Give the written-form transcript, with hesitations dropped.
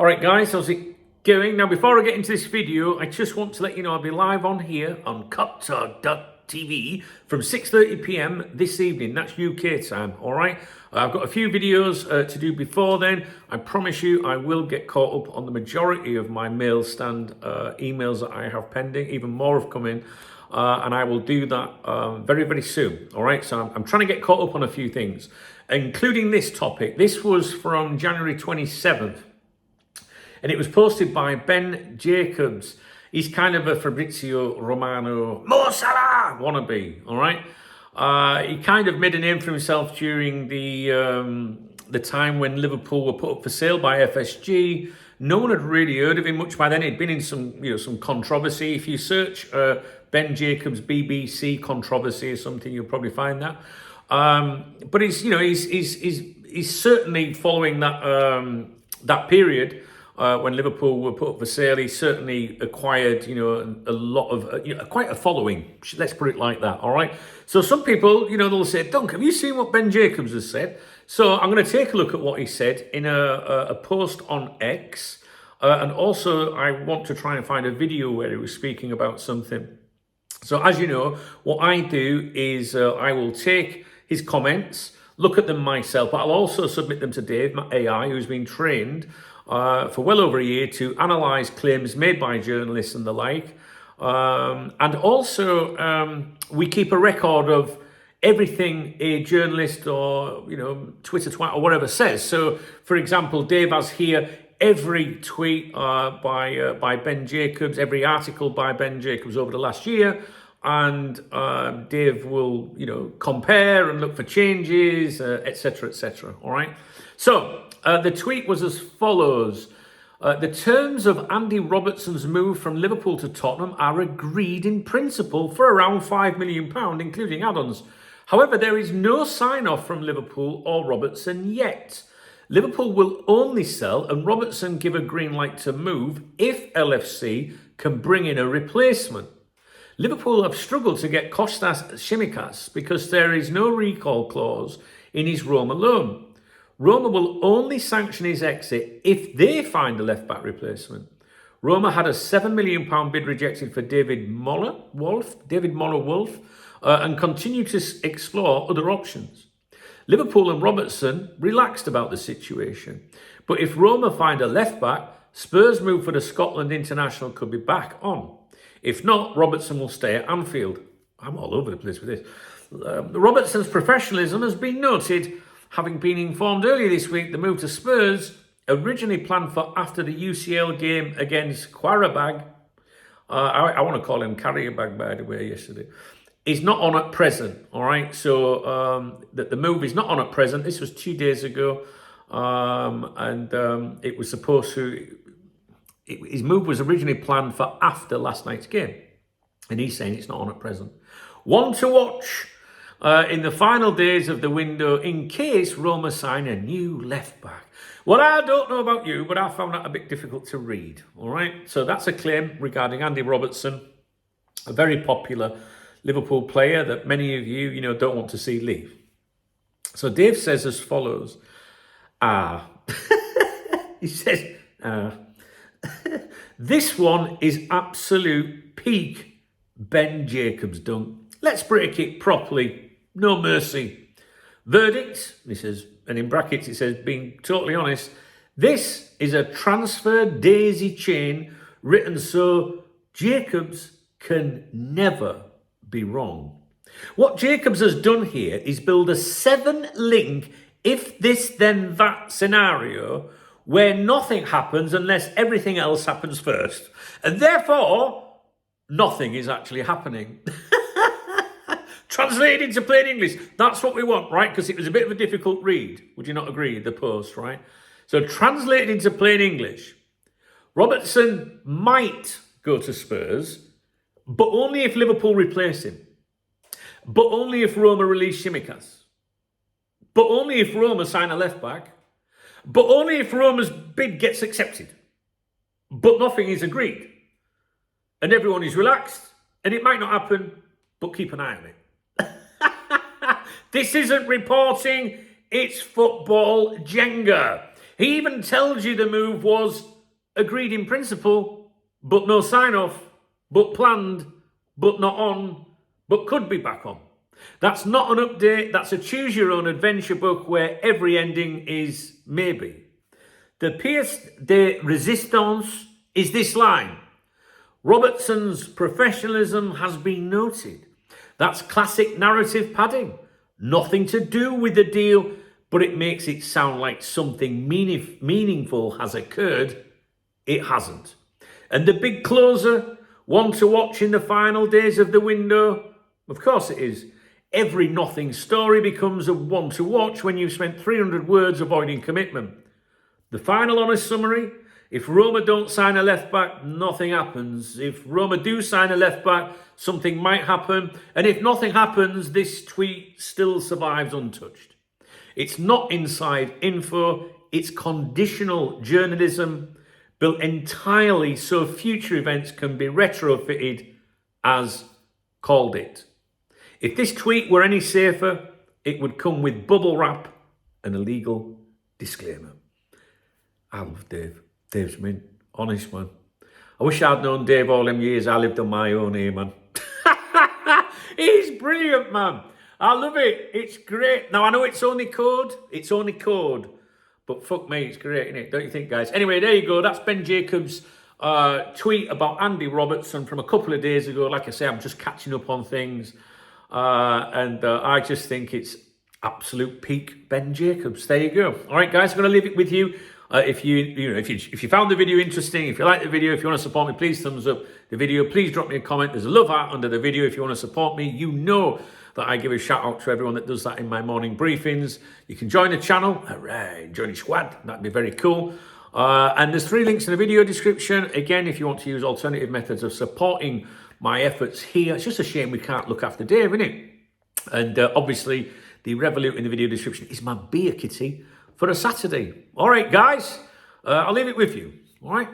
All right, guys, how's it going? Now, before I get into this video, I just want to let you know I'll be live on here on Qatar.tv from 6:30 p.m. this evening. That's UK time, all right? I've got a few videos to do before then. I promise you I will get caught up on the majority of my mail stand emails that I have pending. Even more have come in. And I will do that very, very soon. All right, so I'm trying to get caught up on a few things, including this topic. This was from January 27th. And it was posted by Ben Jacobs. He's kind of a Fabrizio Romano, Mo Salah wannabe, all right? He kind of made a name for himself during the time when Liverpool were put up for sale by FSG. No one had really heard of him much by then. He'd been in some controversy. If you search Ben Jacobs BBC controversy or something, you'll probably find that. But he's certainly following that period. When Liverpool were put up for sale, he certainly acquired, a lot of, quite a following. Let's put it like that, all right? So some people, they'll say, Dunk, have you seen what Ben Jacobs has said? So I'm going to take a look at what he said in a post on X. And also, I want to try and find a video where he was speaking about something. So as you know, what I do is I will take his comments, look at them myself, but I'll also submit them to Dave, my AI, who's been trained for well over a year to analyse claims made by journalists and the like. And also, we keep a record of everything a journalist or, Twitter twat or whatever says. So, for example, Dave has here every tweet by Ben Jacobs, every article by Ben Jacobs over the last year. And Dave will, compare and look for changes, etc., etc. All right. So the tweet was as follows. The terms of Andy Robertson's move from Liverpool to Tottenham are agreed in principle for around £5 million, including add-ons. However, there is no sign-off from Liverpool or Robertson yet. Liverpool will only sell and Robertson give a green light to move if LFC can bring in a replacement. Liverpool have struggled to get Kostas Tsimikas because there is no recall clause in his Roma loan. Roma will only sanction his exit if they find a left-back replacement. Roma had a £7 million bid rejected for David Moller-Wolf, and continue to explore other options. Liverpool and Robertson relaxed about the situation, but if Roma find a left-back, Spurs' move for the Scotland international could be back on. If not, Robertson will stay at Anfield. I'm all over the place with this. Robertson's professionalism has been noted, having been informed earlier this week the move to Spurs, originally planned for after the UCL game against Qarabag, I want to call him Qarabag, by the way, yesterday, is not on at present, all right? So the move is not on at present. This was 2 days ago, and it was supposed to... His move was originally planned for after last night's game, and he's saying it's not on at present. One to watch in the final days of the window in case Roma sign a new left-back. Well, I don't know about you, but I found that a bit difficult to read, all right? So that's a claim regarding Andy Robertson, a very popular Liverpool player that many of you, don't want to see leave. So Dave says as follows. He says, this one is absolute peak Ben Jacobs dunk. Let's break it properly. No mercy. Verdict, he says, and in brackets it says, being totally honest, this is a transfer daisy chain written so Jacobs can never be wrong. What Jacobs has done here is build a 7-link if this then that scenario where nothing happens unless everything else happens first. And therefore, nothing is actually happening. Translated into plain English. That's what we want, right? Because it was a bit of a difficult read. Would you not agree, the post, right? So translated into plain English. Robertson might go to Spurs, but only if Liverpool replace him. But only if Roma release Tsimikas. But only if Roma sign a left-back. But only if Roma's bid gets accepted. But nothing is agreed. And everyone is relaxed. And it might not happen, but keep an eye on it. This isn't reporting, it's football Jenga. He even tells you the move was agreed in principle, but no sign-off, but planned, but not on, but could be back on. That's not an update, that's a choose-your-own-adventure book where every ending is maybe. The pièce de résistance is this line. Robertson's professionalism has been noted. That's classic narrative padding. Nothing to do with the deal, but it makes it sound like something meaningful has occurred. It hasn't. And the big closer, one to watch in the final days of the window? Of course it is. Every nothing story becomes a one to watch when you've spent 300 words avoiding commitment. The final honest summary: if Roma don't sign a left back, nothing happens. If Roma do sign a left back, something might happen. And if nothing happens, this tweet still survives untouched. It's not inside info, it's conditional journalism built entirely so future events can be retrofitted as called it. If this tweet were any safer, it would come with bubble wrap and a legal disclaimer. I love Dave. Dave's mint. Honest, man. I wish I'd known Dave all them years I lived on my own here, man. He's brilliant, man. I love it. It's great. Now, I know it's only code. It's only code. But fuck me, it's great, isn't it? Don't you think, guys? Anyway, there you go. That's Ben Jacobs' tweet about Andy Robertson from a couple of days ago. Like I say, I'm just catching up on things. And I just think it's absolute peak Ben Jacobs. There you go. All right, guys, I'm going to leave it with you. If you found the video interesting, if you like the video, if you want to support me, please thumbs up the video. Please drop me a comment. There's a love heart under the video if you want to support me. You know that I give a shout out to everyone that does that in my morning briefings. You can join the channel. All right, join the squad. That'd be very cool. And there's 3 links in the video description. Again, if you want to use alternative methods of supporting my efforts here. It's just a shame we can't look after Dave, isn't it? And obviously, the Revolut in the video description is my beer kitty for a Saturday. All right, guys, I'll leave it with you. All right.